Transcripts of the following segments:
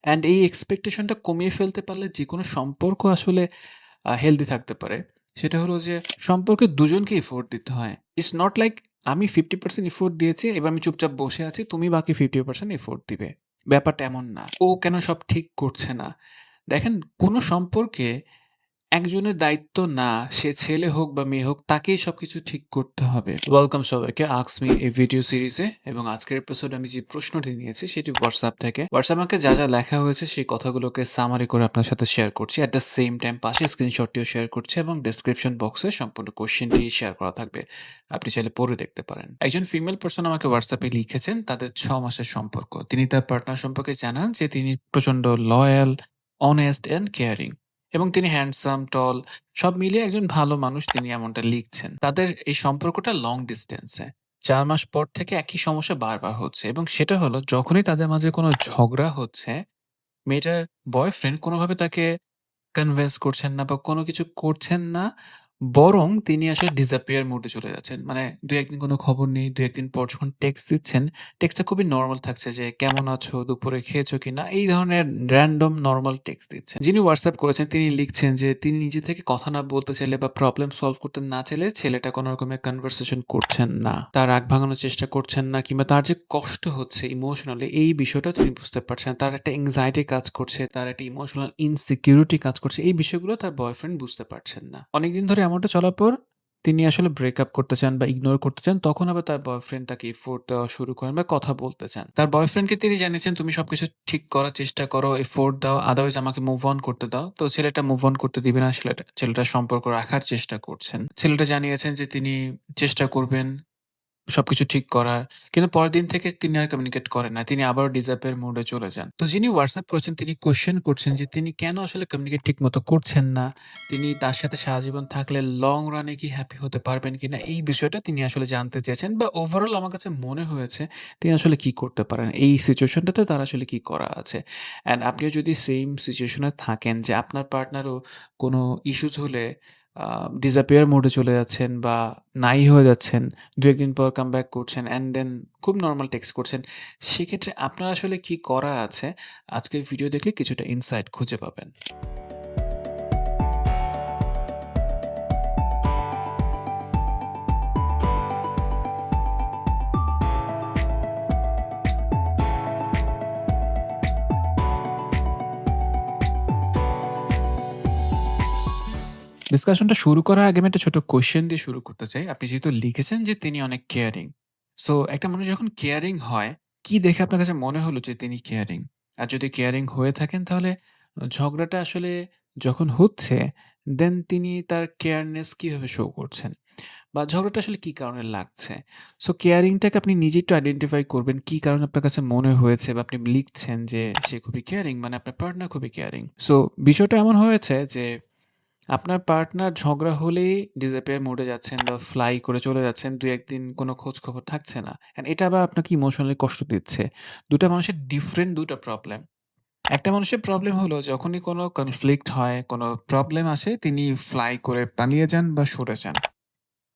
And এই এক্সপেকটেশনটা কমিয়ে ফেলতে পারলে যেকোনো সম্পর্ক আসলে হেলদি থাকতে পারে। সেটা হলো যে সম্পর্কে দুজনকে এফোর্ট দিতে হয়। ইটস নট লাইক আমি 50% এফোর্ট দিয়েছি, এবার আমি চুপচাপ বসে আছি, তুমি বাকি 50% এফোর্ট দিবে। ব্যাপারটা এমন না। ও কেন সব ঠিক করছে না? দেখেন, কোনো সম্পর্কে একজনের দায়িত্ব না, সে ছেলে হোক বা মেয়ে হোক, তাকেই সবকিছু ঠিক করতে হবে। ওয়েলকাম সবাইকে আস্ক মি এই ভিডিও সিরিজে। এবং আজকের এপিসোডে আমি যে প্রশ্নটি নিয়েছি সেটি হোয়াটসঅ্যাপ থেকে। হোয়াটসঅ্যাপ আমাকে যা লেখা হয়েছে সেই কথাগুলোকে সামারি করে আপনার সাথে শেয়ার করছি। অ্যাট দ্য সেম টাইম পাশে স্ক্রিনশটটিও শেয়ার করছি এবং ডেসক্রিপশন বক্সে সম্পূর্ণ কোশ্চেনটি শেয়ার করা থাকবে। আপনি চাইলে পড়ে দেখতে পারেন। একজন ফিমেল পারসন আমাকে হোয়াটসঅ্যাপে লিখেছেন তাদের 6 মাসের সম্পর্ক। তিনি তার পার্টনার সম্পর্কে জানান যে তিনি প্রচন্ড লয়াল, অনেস্ট অ্যান্ড কেয়ারিং এবং তিনি হ্যান্ডসাম, টল, সব মিলিয়ে একজন ভালো মানুষ, তিনি এমনটা লিখছেন। তাদের এই সম্পর্কটা লং ডিসট্যান্সে। ৪ মাস পর থেকে একই সমস্যা বারবার হচ্ছে এবং সেটা হলো যখনই তাদের মাঝে কোনো ঝগড়া হচ্ছে, মেয়েটার বয়ফ্রেন্ড কোনোভাবে তাকে কনভিন্স করছেন না বা কোনো কিছু করছেন না। বরং তিনি আসলে ডিসঅ্যাপিয়ার মোডে চলে যাচ্ছেন। মানে ২-১ দিন কোনো খবর নেই। ২-১ দিন পর যখন টেক্সট দিচ্ছেন, টেক্সটটা খুবই নরমাল থাকছে যে, "কেমন আছো? দুপুরে খেয়েছো কিনা?" এই ধরনের র‍্যান্ডম নরমাল টেক্সট দিচ্ছেন। যিনি হোয়াটসঅ্যাপ করেছেন তিনি লিখছেন যে, তিনি নিজে থেকে কথা না বলতে চাইলে বা প্রবলেম সলভ করতে না চাইলে ছেলেটা কোনো রকমের কনভারসেশন করছেন না। তার রাগ ভাঙানোর চেষ্টা করছেন না কিংবা তার যে কষ্ট হচ্ছে ইমোশনালি, এই বিষয়টা তিনি বুঝতে পারছেন। তার একটা এনক্সাইটি কাজ করছে, তার একটা ইমোশনাল ইনসিকিউরিটি কাজ করছে। এই বিষয়গুলো তার বয়ফ্রেন্ড বুঝতে পারছেন না। অনেকদিন ধরে এমনটা চলার পর তিনি আসলে ব্রেকআপ করতে চান বা ইগনোর করতে চান। তখন আবার তার বয়ফ্রেন্ড তাকে এফোর্ট দেওয়া শুরু করেন বা কথা বলতে চান। তার বয়ফ্রেন্ডকে তিনি জানিয়েছেন, "তুমি সবকিছু ঠিক করার চেষ্টা করো, এফোর্ট দাও, আদারওয়াইজ আমাকে মুভ অন করতে দাও।" তো ছেলেটা মুভ অন করতে দিবে না। ছেলেটার সম্পর্ক রাখার চেষ্টা করছেন। ছেলেটা জানিয়েছেন যে তিনি চেষ্টা করবেন সবকিছু ঠিক করার। কিন্তু পরের দিন থেকে তিনি আর কমিউনিকেট করেন না। তিনি আবারও ডিসঅ্যাপিয়ার মোড এ চলে যান। তো যিনি হোয়াটসঅ্যাপ করেছেন তিনি কোয়েশ্চেন করছেন যে তিনি কেন আসলে কমিউনিকেট ঠিকমতো করছেন না? তিনি তার সাথে সারাজীবন থাকলে লং রান এ কি হ্যাপি হতে পারবেন কিনা? এই বিষয়টা তিনি আসলে জানতে চেয়েছেন বা ওভারঅল আমার কাছে মনে হয়েছে তিনি আসলে কি করতে পারেন? এই সিচুয়েশনটাতে তার আসলে কি করা আছে? অ্যান্ড আপনিও যদি সেইম সিচুয়েশন এ থাকেন যে আপনার পার্টনারও কোনো ইস্যুস হলে আ ডিসঅ্যাপিয়ার মোড এ চলে যাচ্ছেন বা নাই হয়ে যাচ্ছেন। ২-১ দিন পর কামব্যাক করছেন অ্যান্ড দেন খুব নরমাল টেক্সট করছেন। সেক্ষেত্রে আপনার আসলে কি করা আছে? আজকের ভিডিও দেখলে কিছুটা ইনসাইট খুঁজে পাবেন। ডিসকাশনটা শুরু করার আগে আমি একটা ছোট কোয়েশ্চেন দিয়ে শুরু করতে চাই। আপনি যেহেতু লিখেছেন যে তিনি অনেক কেয়ারিং। সো একটা মানুষ যখন কেয়ারিং হয়, কি দেখে আপনার কাছে মনে হলো যে তিনি কেয়ারিং? আর যদি কেয়ারিং হয়ে থাকেন তাহলে ঝগড়াটা আসলে যখন হচ্ছে, দেন তিনি তার কেয়ারনেস কিভাবে শো করছেন? বা ঝগড়াটা আসলে কি কারণে লাগছে? সো কেয়ারিংটাকে আপনি নিজে একটু আইডেন্টিফাই করবেন। কি কারণে আপনার কাছে মনে হয়েছে বা আপনি লিখছেন যে সে খুবই কেয়ারিং, মানে আপনার পার্টনার খুবই কেয়ারিং। সো বিষয়টা এমন হয়েছে যে আপনার পার্টনার ঝগড়া হলেই ডিসঅ্যাপিয়ার মোড এ যাচ্ছেন বা ফ্লাই করে চলে যাচ্ছেন। ২-১ দিন কোনো খোঁজখবর থাকছে না। অ্যান্ড এটা আবার আপনাকে ইমোশনালি কষ্ট দিচ্ছে। ২ টা মানুষের ডিফারেন্ট ২ টা প্রবলেম। একটা মানুষের প্রবলেম হলো যখনই কোনো কনফ্লিক্ট হয়, কোনো প্রবলেম আসে, তিনি ফ্লাই করে পালিয়ে যান বা সরে যান।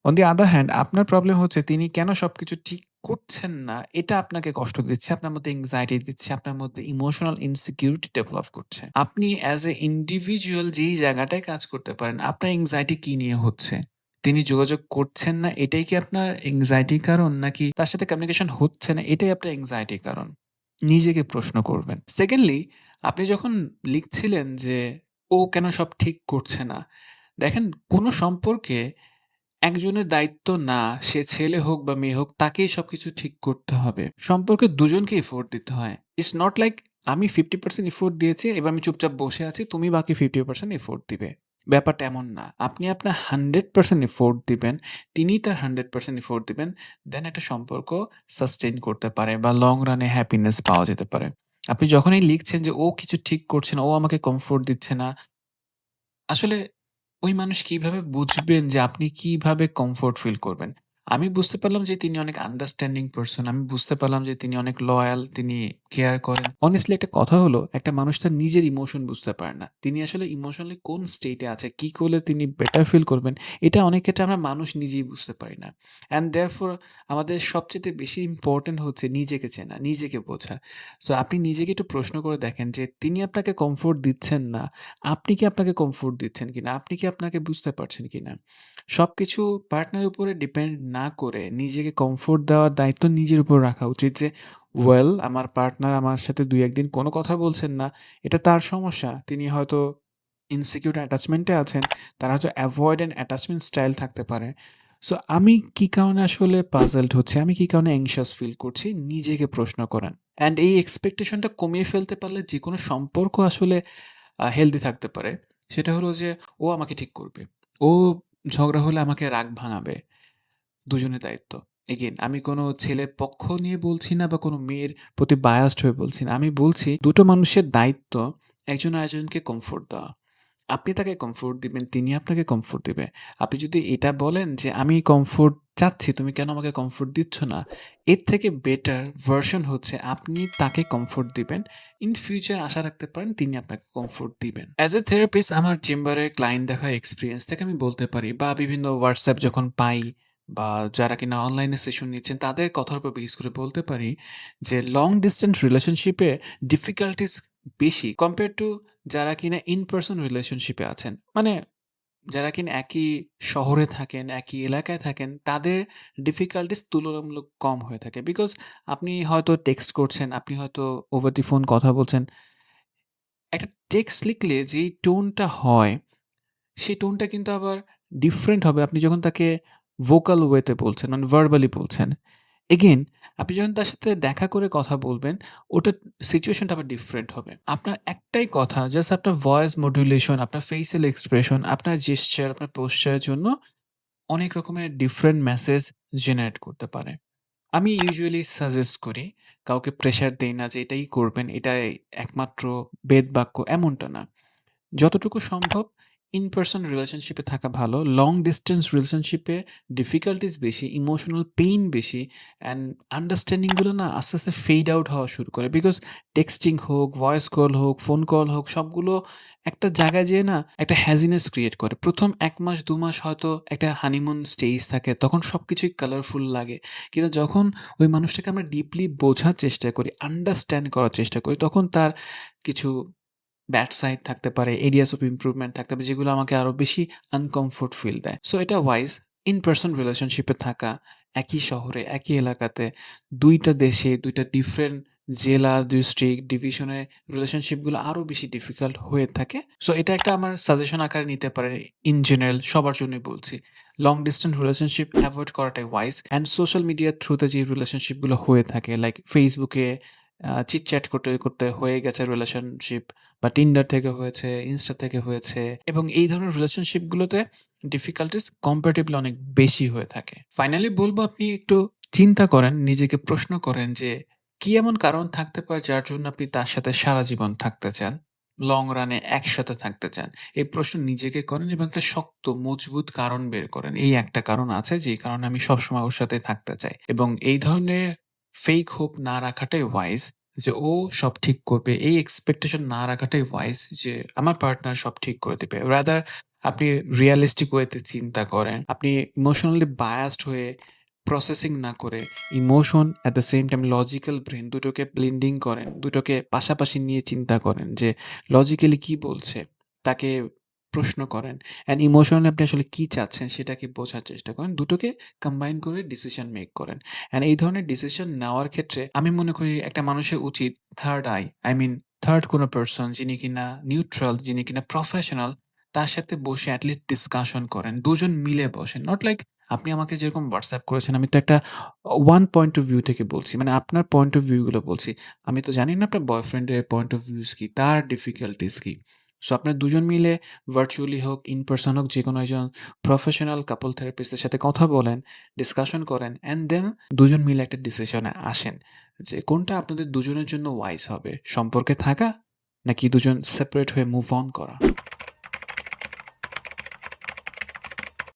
অন দি আদার হ্যান্ড আপনার প্রবলেম হচ্ছে তিনি কেন সবকিছু ঠিক করছেন না, এটা আপনাকে কষ্ট দিচ্ছে, আপনার মধ্যে এনক্সাইটি দিচ্ছে, আপনার মধ্যে ইমোশনাল ইনসিকিউরিটি ডেভেলপ করছে। আপনি অ্যাজ এ ইন্ডিভিজুয়াল যেই জায়গাটায় কাজ করতে পারেন, আপনার এনক্সাইটি কি নিয়ে হচ্ছে? তিনি যোগাযোগ করছেন না, এটাই কি আপনার এনক্সাইটির কারণ? নাকি তার সাথে কমিউনিকেশন হচ্ছে না, এটাই আপনার এনক্সাইটির কারণ? নিজেকে প্রশ্ন করবেন। সেকেন্ডলি, আপনি যখন লিখছিলেন যে, "ও কেন সব ঠিক করছে না?" দেখেন, কোনো সম্পর্কে একজনের দায়িত্ব না, সে ছেলে হোক বা মেয়ে হোক, তাকেই সবকিছু ঠিক করতে হবে। সম্পর্কে দুজনকে এফোর্ট দিতে হয়। ইটস নট লাইক আমি 50% এফোর্ট দিয়েছি, এবার আমি চুপচাপ বসে আছি, তুমি বাকি 50% এফোর্ট দিবে। ব্যাপারটা এমন না। আপনি আপনার 100% এফোর্ট দিবেন, তিনি তার 100% এফোর্ট দিবেন। দেন একটা সম্পর্ক সাস্টেইন করতে পারে বা লং রানে হ্যাপিনেস পাওয়া যেতে পারে। আপনি যখনই লিখছেন যে ও কিছু ঠিক করছে না, ও আমাকে কমফোর্ট দিচ্ছে না, আসলে ওই মানুষ কিভাবে বুঝবেন যে আপনি কিভাবে কমফোর্ট ফিল করবেন? আমি বুঝতে পারলাম যে তিনি অনেক আন্ডারস্ট্যান্ডিং পারসন। আমি বুঝতে পারলাম যে তিনি অনেক লয়াল, তিনি কেয়ার করেন। honestly একটা কথা হলো, একটা মানুষ তার নিজের ইমোশন বুঝতে পারে না। তিনি আসলে ইমোশনালি কোন স্টেটে আছে, কি করলে তিনি বেটার ফিল করবেন, এটা অনেক ক্ষেত্রে আমরা মানুষ নিজেই বুঝতে পারি না। অ্যান্ড therefore আমাদের সবচাইতে বেশি ইম্পোর্টেন্ট হচ্ছে নিজেকে চেনা, নিজেকে বোঝা। সো আপনি নিজেকে একটু প্রশ্ন করে দেখেন যে তিনি আপনাকে কমফোর্ট দিচ্ছেন না, আপনি কি আপনাকে কমফোর্ট দিচ্ছেন কিনা? আপনি কি আপনাকে বুঝতে পারছেন কিনা? সবকিছু পার্টনারের উপরে ডিপেন্ড না করে নিজেকে কমফোর্ট দেওয়ার দায়িত্ব নিজের উপর রাখা উচিত যে, ওয়েল আমার পার্টনার আমার সাথে ২-১ দিন কোনো কথা বলছেন না। এটা তার সমস্যা। তিনি হয়তো ইনসিকিউর অ্যাটাচমেন্ট এ আছেন। তার হয়তো অ্যাভয়েডেন্ট অ্যাটাচমেন্ট স্টাইল থাকতে পারে। সো আমি কি কারণে আসলে পাজলড হচ্ছি, আমি কি কারণে অ্যাংশিয়াস ফিল করছি, নিজেকে প্রশ্ন করেন। অ্যান্ড এই এক্সপেকটেশনটা কমিয়ে ফেলতে পারলে যেকোনো সম্পর্ক আসলে হেলথি থাকতে পারে। সেটা হলো যে ও আমাকে ঠিক করবে। ও ঝগড়া হলে আমাকে রাগ ভাঙাবে। দুজনের দায়িত্ব। এগেইন আমি কোনো ছেলের পক্ষ নিয়ে বলছি না বা কোনো মেয়ের প্রতি বায়াসড হয়ে বলছি না। আমি বলছি দুটো মানুষের দায়িত্ব একজন আরেকজনকে কমফোর্ট দেওয়া। আপনি তাকে কমফোর্ট দিবেন, তিনি আপনাকে কমফোর্ট দিবে। আপনি যদি এটা বলেন যে, "আমি কমফোর্ট চাচ্ছি, তুমি কেন আমাকে কমফোর্ট দিচ্ছ না?" এর থেকে বেটার ভার্শন হচ্ছে আপনি তাকে কমফোর্ট দিবেন। ইন ফিউচার আশা রাখতে পারেন তিনি আপনাকে কমফোর্ট দিবেন। অ্যাজ এ থেরাপিস্ট আমার চেম্বারে ক্লায়েন্ট দেখা এক্সপেরিয়েন্স থেকে আমি বলতে পারি বা বিভিন্ন WhatsApp যখন পাই বা যারা কিনা অনলাইনে সেশন নিচ্ছেন তাদের কথার উপর বেস করে বলতে পারি যে, লং ডিসট্যান্স রিলেশনশিপে ডিফিকাল্টিজ বেশি কম্পেয়ার টু যারা কিনা ইন পারসন রিলেশনশিপে আছেন। মানে যারা কিনা একই শহরে থাকেন, একই এলাকায় থাকেন, তাদের ডিফিকাল্টিজ তুলনামূলক কম হয়ে থাকে। বিকজ আপনি হয়তো টেক্সট করছেন, আপনি হয়তো ওভার দি ফোন কথা বলছেন। একটা টেক্সট লিখলে যেই টোনটা হয়, সেই টোনটা কিন্তু আবার ডিফারেন্ট হবে আপনি যখন তাকে ভোকাল ওয়েতে বলছেন, মানে ভার্বালি বলছেন। এগেইন আপনি যখন তার সাথে দেখা করে কথা বলবেন, ওটার সিচুয়েশনটা আবার ডিফারেন্ট হবে। আপনার একটাই কথা, জাস্ট আপনার ভয়েস মডুলেশন, আপনার ফেসিয়াল এক্সপ্রেশন, আপনার জেসচার, আপনার পোশ্চারের জন্য অনেক রকমের ডিফারেন্ট মেসেজ জেনারেট করতে পারে। আমি ইউজুয়ালি সাজেস্ট করি, কাউকে প্রেশার দেই না যে এটাই করবেন, এটাই একমাত্র বেদবাক্য, এমনটা না। যতটুকু সম্ভব ইন পারসন রিলেশনশিপে থাকা ভালো। লং ডিসট্যান্স রিলেশনশিপে ডিফিকাল্টিজ বেশি, ইমোশনাল পেইন বেশি অ্যান্ড আন্ডারস্ট্যান্ডিং গুলো না আস্তে, আস্তে ফেড আউট হওয়া শুরু করে। বিকজ টেক্সটিং হোক, ভয়েস কল হোক, ফোন কল হোক, সবগুলো একটা জায়গায় যেয়ে না একটা হ্যাজিনেস ক্রিয়েট করে। ১ম ১ মাস ২ মাস হয়তো একটা হানিমুন স্টেজ থাকে, তখন সবকিছুই কালারফুল লাগে। কিন্তু যখন ওই মানুষটাকে আমরা ডিপলি বোঝার চেষ্টা করি, আন্ডারস্ট্যান্ড করার চেষ্টা করি, তখন তার কিছু ব্যাড সাইড থাকতে পারে, এরিয়াস অফ ইমপ্রুভমেন্ট থাকতে পারে যেগুলো আমাকে আরো বেশি আনকমফোর্ট ফিল দেয়। সো এটা ওয়াইজ ইন পারসন রিলেশনশিপে থাকা, একই শহরে, একই এলাকাতে, ২ টা দেশে, ২ টা ডিফারেন্ট জেলা, ডিস্ট্রিক্ট, ডিভিশনে রিলেশনশিপগুলো আরো বেশি ডিফিকাল্ট হয়ে থাকে। সো এটা একটা আমার সাজেশন আকারে নিতে পারে। ইন জেনারেল সবার জন্যই বলছি। লং ডিসট্যান্স রিলেশনশিপ এভয়েড করাটাই ওয়াইজ অ্যান্ড সোশ্যাল মিডিয়ার থ্রুতে যে রিলেশনশিপগুলো হয়ে থাকে লাইক ফেসবুকে চিট-চ্যাট করতে, করতে হয়ে গেছে রিলেশনশিপ বা Tinder থেকে হয়েছে, Insta থেকে হয়েছে এবং এই ধরনের রিলেশনশিপগুলোতে ডিফিকাল্টিজ কম্পারেটিভলি অনেক বেশি হয়ে থাকে। ফাইনালি বলব আপনি একটু চিন্তা করেন, নিজেকে প্রশ্ন করেন যে কি এমন কারণ থাকতে পারে যার জন্য আপনি তার সাথে সারা জীবন থাকতে চান? লং রানে একসাথে থাকতে চান? এই প্রশ্ন নিজেকে করেন এবং একটা শক্ত মজবুত কারণ বের করেন। এই একটা কারণ আছে যেই কারণে আমি সবসময় ওর সাথে থাকতে চাই এবং এই ধরনের ফেক হোপ না রাখাটাই ওয়াইজ যে ও সব ঠিক করবে। এই এক্সপেকটেশন না রাখাটাই ওয়াইজ যে আমার পার্টনার সব ঠিক করে দিবে। রাদার আপনি রিয়ালিস্টিক ওয়েতে চিন্তা করেন। আপনি ইমোশনালি বায়াসড হয়ে প্রসেসিং না করে emotion at the same time logical brain দুটোকে ব্লেন্ডিং করেন। দুটোকে পাশাপাশি নিয়ে চিন্তা করেন যে লজিক্যালি কি বলছে? তাকে প্রশ্ন করেন। অ্যান্ড ইমোশনালি আপনি আসলে কি চাচ্ছেন সেটাকে বোঝার চেষ্টা করেন। দুটোকে কম্বাইন করে ডিসিশন মেক করেন। অ্যান্ড এই ধরনের ডিসিশন নেওয়ার ক্ষেত্রে আমি মনে করি একটা মানুষের উচিত third I, I mean third কোনো পারসন যিনি কিনা নিউট্রাল, যিনি কিনা প্রফেশনাল তার সাথে বসে এট লিস্ট ডিসকাশন করেন। দুজন মিলে বসেন। নট লাইক আপনি আমাকে যেরকম WhatsApp করেছেন আমি তো একটা ওয়ান পয়েন্ট অফ ভিউ থেকে বলছি। মানে আপনার পয়েন্ট অফ ভিউ গুলো বলছি। আমি তো জানি না আপনার বয়ফ্রেন্ডের পয়েন্ট অফ ভিউস কি, তার ডিফিকাল্টিজ কি। সো আপনারা দুজন মিলে ভার্চুয়ালি হোক, ইন পারসন হোক যেকোনো একজন প্রফেশনাল কাপল থেরাপিস্টের সাথে কথা বলেন, ডিসকাশন করেন অ্যান্ড দেন দুজন মিলে একটা ডিসিশনে আসেন যে কোনটা আপনাদের দুজনের জন্য ওয়াইজ হবে। সম্পর্কে থাকা নাকি দুজন সেপারেট হয়ে মুভ অন করা।